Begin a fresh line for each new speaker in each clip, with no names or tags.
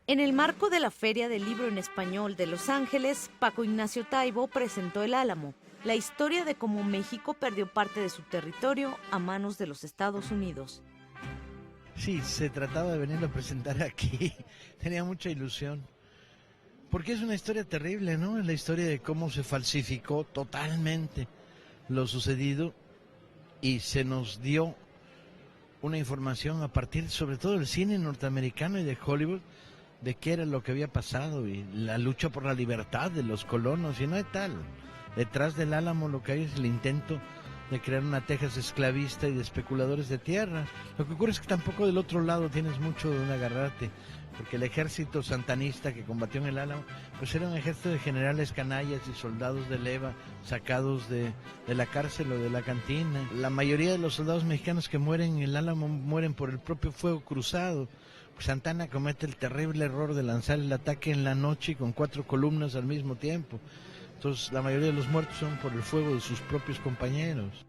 En el marco de la Feria del Libro en Español de Los Ángeles, Paco Ignacio Taibo presentó El Álamo, la historia de cómo México perdió parte de su territorio a manos de los Estados Unidos.
Sí, se trataba de venirlo a presentar aquí. Tenía mucha ilusión. Porque es una historia terrible, ¿no? Es la historia de cómo se falsificó totalmente lo sucedido y se nos dio una información a partir sobre todo del cine norteamericano y de Hollywood de qué era lo que había pasado y la lucha por la libertad de los colonos, y no hay tal. Detrás del Álamo lo que hay es el intento de crear una Texas esclavista y de especuladores de tierra. Lo que ocurre es que tampoco del otro lado tienes mucho de dónde agarrarte, porque el ejército santanista que combatió en el Álamo, pues era un ejército de generales canallas y soldados de leva sacados de la cárcel o de la cantina. La mayoría de los soldados mexicanos que mueren en el Álamo mueren por el propio fuego cruzado. Santana comete el terrible error de lanzar el ataque en la noche y con 4 columnas al mismo tiempo. Entonces la mayoría de los muertos son por el fuego de sus propios compañeros.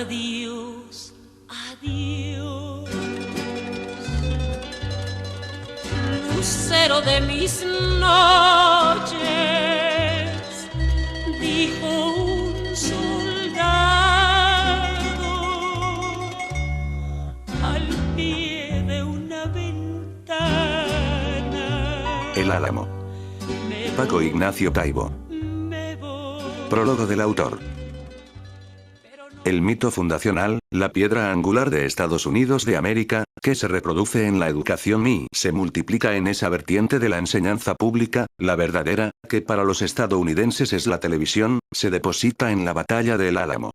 Adiós, adiós, lucero de mis noches, dijo un soldado al pie de una ventana.
El Álamo. Paco Ignacio Taibo. Prólogo del autor. El mito fundacional, la piedra angular de Estados Unidos de América, que se reproduce en la educación y se multiplica en esa vertiente de la enseñanza pública, la verdadera, que para los estadounidenses es la televisión, se deposita en la batalla del Álamo.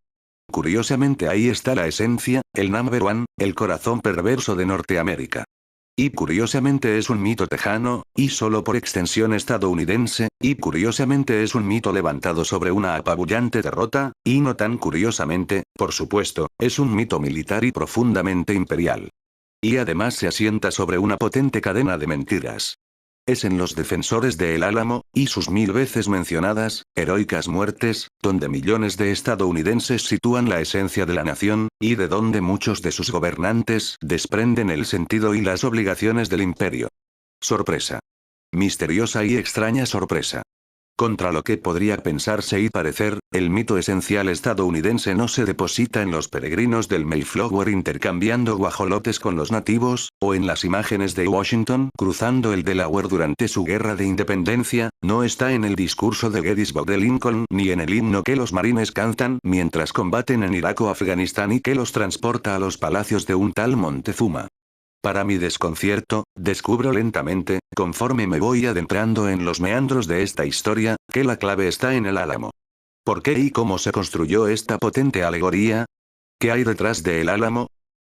Curiosamente ahí está la esencia, el number one, el corazón perverso de Norteamérica. Y curiosamente es un mito tejano, y solo por extensión estadounidense, y curiosamente es un mito levantado sobre una apabullante derrota, y no tan curiosamente, por supuesto, es un mito militar y profundamente imperial. Y además se asienta sobre una potente cadena de mentiras. Es en los defensores de El Álamo, y sus 1000 veces mencionadas, heroicas muertes, donde millones de estadounidenses sitúan la esencia de la nación, y de donde muchos de sus gobernantes desprenden el sentido y las obligaciones del imperio. Sorpresa. Misteriosa y extraña sorpresa. Contra lo que podría pensarse y parecer, el mito esencial estadounidense no se deposita en los peregrinos del Mayflower intercambiando guajolotes con los nativos, o en las imágenes de Washington cruzando el Delaware durante su guerra de independencia, no está en el discurso de Gettysburg de Lincoln ni en el himno que los marines cantan mientras combaten en Irak o Afganistán y que los transporta a los palacios de un tal Montezuma. Para mi desconcierto, descubro lentamente, conforme me voy adentrando en los meandros de esta historia, que la clave está en el Álamo. ¿Por qué y cómo se construyó esta potente alegoría? ¿Qué hay detrás de El Álamo?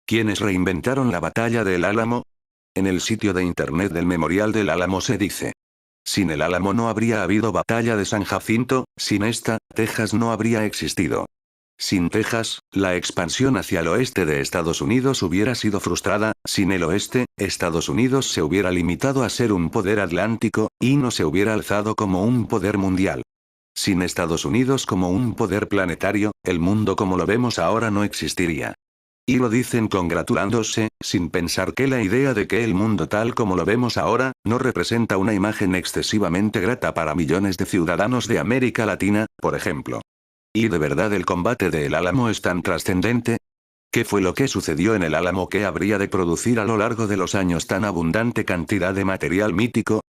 ¿Quiénes reinventaron la batalla del Álamo? En el sitio de internet del Memorial del Álamo se dice: sin el Álamo no habría habido batalla de San Jacinto, sin esta, Texas no habría existido. Sin Texas, la expansión hacia el oeste de Estados Unidos hubiera sido frustrada, sin el oeste, Estados Unidos se hubiera limitado a ser un poder atlántico, y no se hubiera alzado como un poder mundial. Sin Estados Unidos como un poder planetario, el mundo como lo vemos ahora no existiría. Y lo dicen congratulándose, sin pensar que la idea de que el mundo tal como lo vemos ahora, no representa una imagen excesivamente grata para millones de ciudadanos de América Latina, por ejemplo. ¿Y de verdad el combate de El Álamo es tan trascendente? ¿Qué fue lo que sucedió en El Álamo que habría de producir a lo largo de los años tan abundante cantidad de material mítico?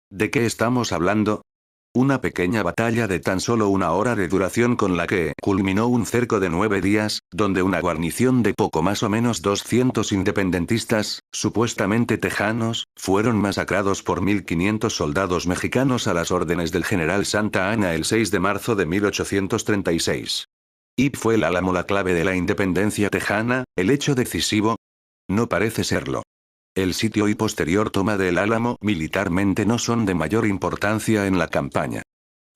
¿De qué estamos hablando? Una pequeña batalla de tan solo 1 hora de duración con la que culminó un cerco de 9 días, donde una guarnición de poco más o menos 200 independentistas, supuestamente tejanos, fueron masacrados por 1500 soldados mexicanos a las órdenes del general Santa Anna el 6 de marzo de 1836. ¿Y fue el Álamo la clave de la independencia tejana, el hecho decisivo? No parece serlo. El sitio y posterior toma del Álamo militarmente no son de mayor importancia en la campaña.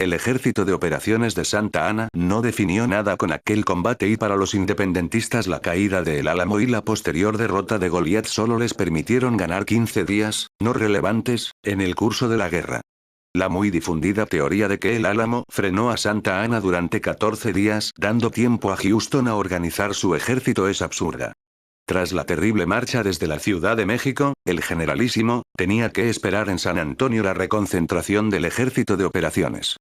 El Ejército de Operaciones de Santa Ana no definió nada con aquel combate y para los independentistas la caída de El Álamo y la posterior derrota de Goliat solo les permitieron ganar 15 días, no relevantes, en el curso de la guerra. La muy difundida teoría de que El Álamo frenó a Santa Ana durante 14 días dando tiempo a Houston a organizar su ejército es absurda. Tras la terrible marcha desde la Ciudad de México, el generalísimo tenía que esperar en San Antonio la reconcentración del Ejército de Operaciones.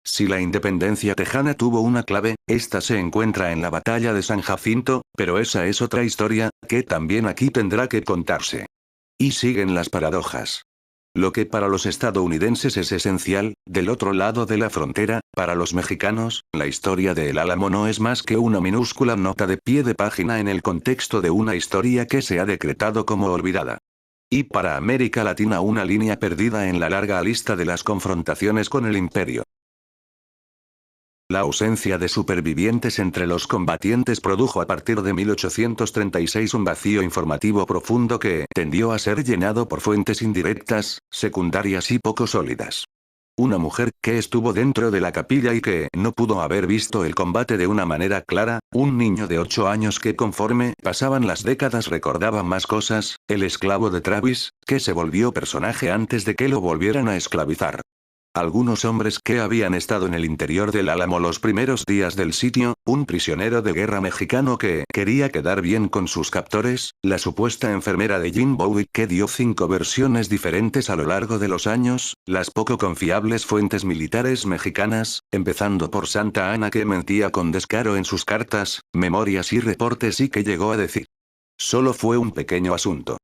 Si la independencia tejana tuvo una clave, esta se encuentra en la batalla de San Jacinto, pero esa es otra historia, que también aquí tendrá que contarse. Y siguen las paradojas. Lo que para los estadounidenses es esencial, del otro lado de la frontera, para los mexicanos, la historia de El Álamo no es más que una minúscula nota de pie de página en el contexto de una historia que se ha decretado como olvidada. Y para América Latina una línea perdida en la larga lista de las confrontaciones con el imperio. La ausencia de supervivientes entre los combatientes produjo a partir de 1836 un vacío informativo profundo que tendió a ser llenado por fuentes indirectas, secundarias y poco sólidas. Una mujer que estuvo dentro de la capilla y que no pudo haber visto el combate de una manera clara, un niño de 8 años que conforme pasaban las décadas recordaba más cosas, el esclavo de Travis, que se volvió personaje antes de que lo volvieran a esclavizar. Algunos hombres que habían estado en el interior del Álamo los primeros días del sitio, un prisionero de guerra mexicano que quería quedar bien con sus captores, la supuesta enfermera de Jim Bowie que dio 5 versiones diferentes a lo largo de los años, las poco confiables fuentes militares mexicanas, empezando por Santa Ana que mentía con descaro en sus cartas, memorias y reportes y que llegó a decir: solo fue un pequeño asunto.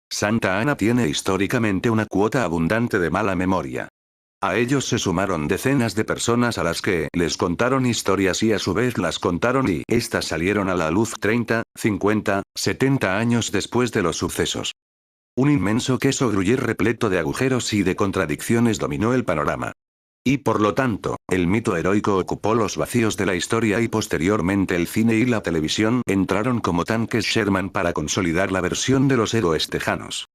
Santa Ana tiene históricamente una cuota abundante de mala memoria. A ellos se sumaron decenas de personas a las que les contaron historias y a su vez las contaron y estas salieron a la luz 30, 50, 70 años después de los sucesos. Un inmenso queso gruyere repleto de agujeros y de contradicciones dominó el panorama. Y por lo tanto, el mito heroico ocupó los vacíos de la historia y posteriormente el cine y la televisión entraron como tanques Sherman para consolidar la versión de los héroes tejanos.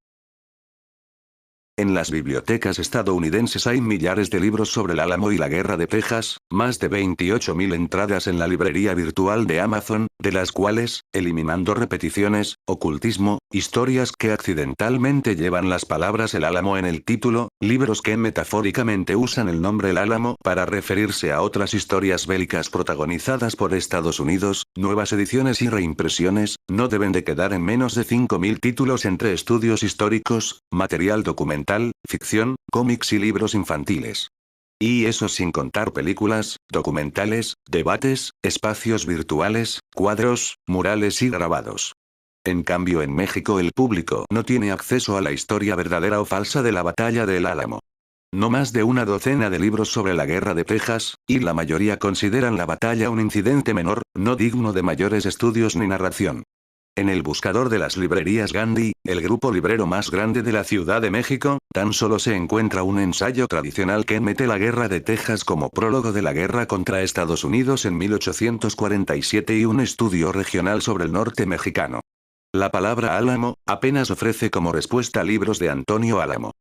En las bibliotecas estadounidenses hay millares de libros sobre el Álamo y la Guerra de Texas, más de 28.000 entradas en la librería virtual de Amazon, de las cuales, eliminando repeticiones, ocultismo, historias que accidentalmente llevan las palabras El Álamo en el título, libros que metafóricamente usan el nombre El Álamo para referirse a otras historias bélicas protagonizadas por Estados Unidos, nuevas ediciones y reimpresiones, no deben de quedar en menos de 5.000 títulos entre estudios históricos, material documental, ficción, cómics y libros infantiles. Y eso sin contar películas, documentales, debates, espacios virtuales, cuadros, murales y grabados. En cambio en México el público no tiene acceso a la historia verdadera o falsa de la batalla de El Álamo. No más de una docena de libros sobre la Guerra de Texas, y la mayoría consideran la batalla un incidente menor, no digno de mayores estudios ni narración. En el buscador de las librerías Gandhi, el grupo librero más grande de la Ciudad de México, tan solo se encuentra un ensayo tradicional que mete la Guerra de Texas como prólogo de la guerra contra Estados Unidos en 1847 y un estudio regional sobre el norte mexicano. La palabra Álamo apenas ofrece como respuesta libros de Antonio Álamo.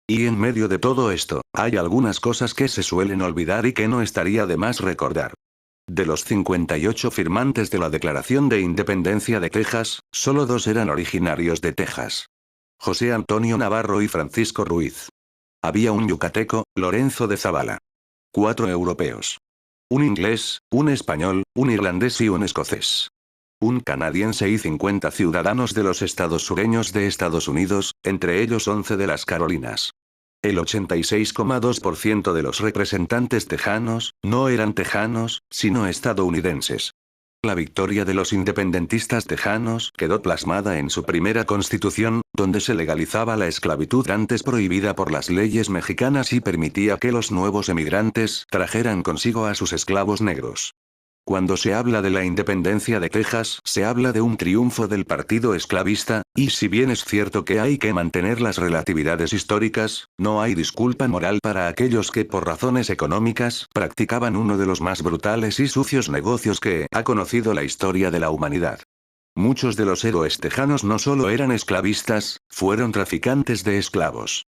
Y en medio de todo esto, hay algunas cosas que se suelen olvidar y que no estaría de más recordar. De los 58 firmantes de la Declaración de Independencia de Texas, solo 2 eran originarios de Texas: José Antonio Navarro y Francisco Ruiz. Había un yucateco, Lorenzo de Zavala. 4 europeos. Un inglés, un español, un irlandés y un escocés. Un canadiense y 50 ciudadanos de los estados sureños de Estados Unidos, entre ellos 11 de las Carolinas. El 86,2% de los representantes tejanos, no eran tejanos, sino estadounidenses. La victoria de los independentistas tejanos quedó plasmada en su primera constitución, donde se legalizaba la esclavitud antes prohibida por las leyes mexicanas y permitía que los nuevos emigrantes trajeran consigo a sus esclavos negros. Cuando se habla de la independencia de Texas, se habla de un triunfo del partido esclavista, y si bien es cierto que hay que mantener las relatividades históricas, no hay disculpa moral para aquellos que por razones económicas practicaban uno de los más brutales y sucios negocios que ha conocido la historia de la humanidad. Muchos de los héroes tejanos no solo eran esclavistas, fueron traficantes de esclavos.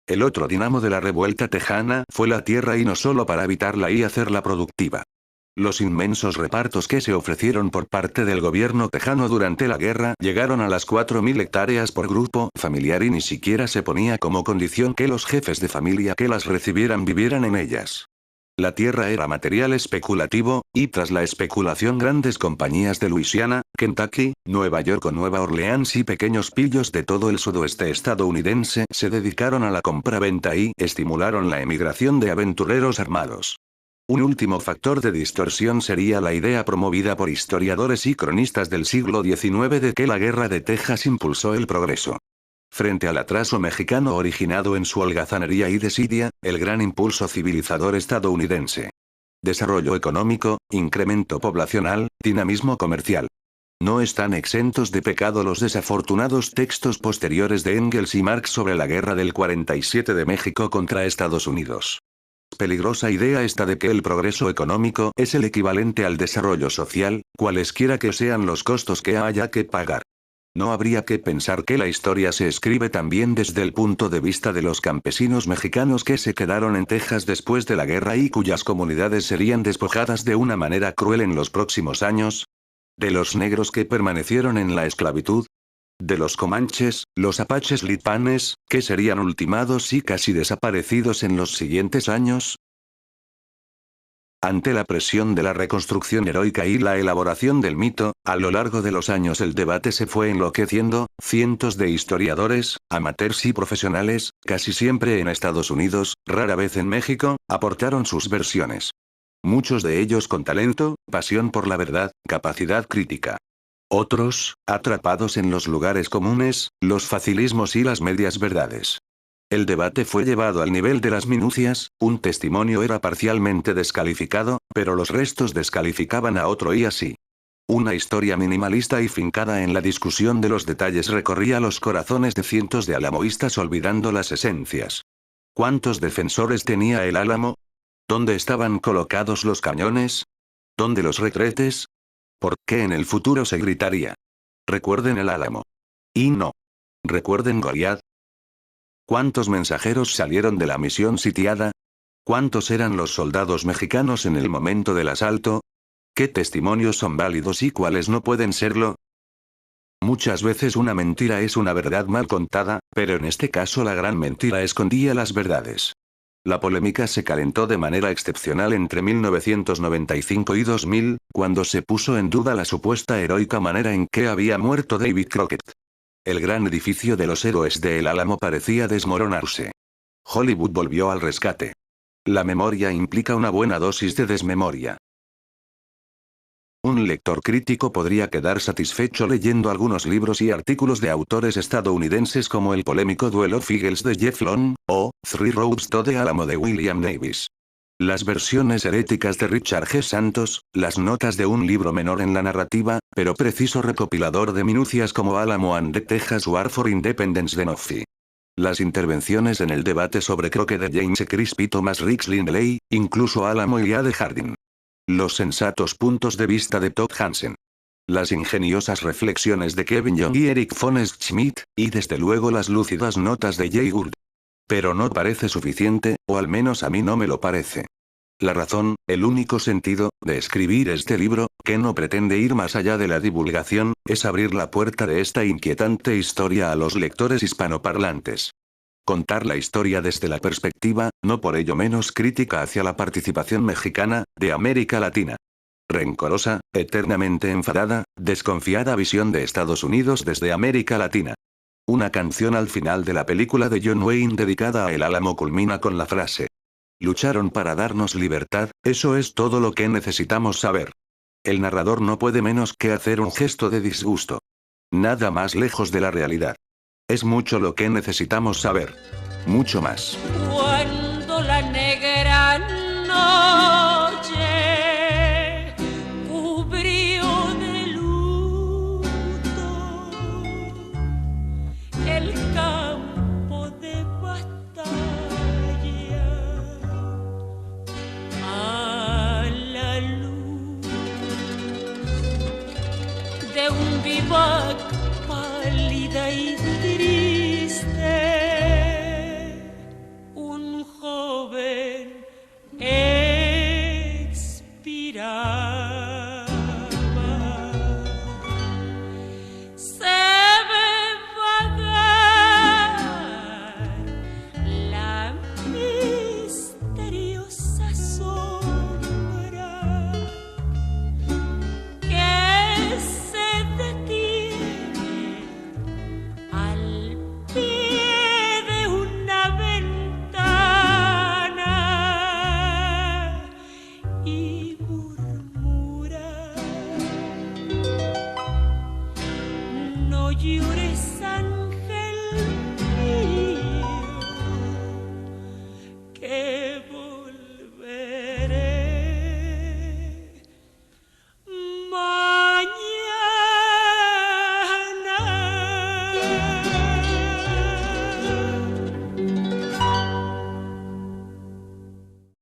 El otro dinamo de la revuelta tejana fue la tierra y no solo para habitarla y hacerla productiva. Los inmensos repartos que se ofrecieron por parte del gobierno tejano durante la guerra llegaron a las 4.000 hectáreas por grupo familiar y ni siquiera se ponía como condición que los jefes de familia que las recibieran vivieran en ellas. La tierra era material especulativo, y tras la especulación grandes compañías de Luisiana, Kentucky, Nueva York o Nueva Orleans y pequeños pillos de todo el sudoeste estadounidense se dedicaron a la compra-venta y estimularon la emigración de aventureros armados. Un último factor de distorsión sería la idea promovida por historiadores y cronistas del siglo XIX de que la Guerra de Texas impulsó el progreso. Frente al atraso mexicano originado en su holgazanería y desidia, el gran impulso civilizador estadounidense. Desarrollo económico, incremento poblacional, dinamismo comercial. No están exentos de pecado los desafortunados textos posteriores de Engels y Marx sobre la guerra del 47 de México contra Estados Unidos. Peligrosa idea esta de que el progreso económico es el equivalente al desarrollo social, cualesquiera que sean los costos que haya que pagar. No habría que pensar que la historia se escribe también desde el punto de vista de los campesinos mexicanos que se quedaron en Texas después de la guerra y cuyas comunidades serían despojadas de una manera cruel en los próximos años. De los negros que permanecieron en la esclavitud. De los comanches, los apaches lipanes, que serían ultimados y casi desaparecidos en los siguientes años. Ante la presión de la reconstrucción heroica y la elaboración del mito, a lo largo de los años el debate se fue enloqueciendo, cientos de historiadores, amateurs y profesionales, casi siempre en Estados Unidos, rara vez en México, aportaron sus versiones. Muchos de ellos con talento, pasión por la verdad, capacidad crítica. Otros, atrapados en los lugares comunes, los facilismos y las medias verdades. El debate fue llevado al nivel de las minucias, un testimonio era parcialmente descalificado, pero los restos descalificaban a otro y así. Una historia minimalista y fincada en la discusión de los detalles recorría los corazones de cientos de alamoístas olvidando las esencias. ¿Cuántos defensores tenía el Álamo? ¿Dónde estaban colocados los cañones? ¿Dónde los retretes? ¿Por qué en el futuro se gritaría? Recuerden el Álamo. Y no. Recuerden Goliat. ¿Cuántos mensajeros salieron de la misión sitiada? ¿Cuántos eran los soldados mexicanos en el momento del asalto? ¿Qué testimonios son válidos y cuáles no pueden serlo? Muchas veces una mentira es una verdad mal contada, pero en este caso la gran mentira escondía las verdades. La polémica se calentó de manera excepcional entre 1995 y 2000, cuando se puso en duda la supuesta heroica manera en que había muerto David Crockett. El gran edificio de los héroes de El Álamo parecía desmoronarse. Hollywood volvió al rescate. La memoria implica una buena dosis de desmemoria. Un lector crítico podría quedar satisfecho leyendo algunos libros y artículos de autores estadounidenses como el polémico Duelo Figgles de Jeff Long, o Three Roads to the Alamo de William Davis. Las versiones heréticas de Richard G. Santos, las notas de un libro menor en la narrativa, pero preciso recopilador de minucias como Alamo and the Texas War for Independence de Noffy. Las intervenciones en el debate sobre Crockett de James Crisp y Thomas Ricks Lindley, incluso Alamo y Ade Harding. Los sensatos puntos de vista de Todd Hansen. Las ingeniosas reflexiones de Kevin Young y Eric von Schmidt, y desde luego las lúcidas notas de Jay Gould. Pero no parece suficiente, o al menos a mí no me lo parece. La razón, el único sentido, de escribir este libro, que no pretende ir más allá de la divulgación, es abrir la puerta de esta inquietante historia a los lectores hispanoparlantes. Contar la historia desde la perspectiva, no por ello menos crítica hacia la participación mexicana, de América Latina. Rencorosa, eternamente enfadada, desconfiada visión de Estados Unidos desde América Latina. Una canción al final de la película de John Wayne dedicada a El Álamo culmina con la frase: lucharon para darnos libertad, eso es todo lo que necesitamos saber. El narrador no puede menos que hacer un gesto de disgusto. Nada más lejos de la realidad. Es mucho lo que necesitamos saber. Mucho más.
Cuando la negra noche cubrió de luto el campo de batalla, a la luz de un vivac pálida y triste, y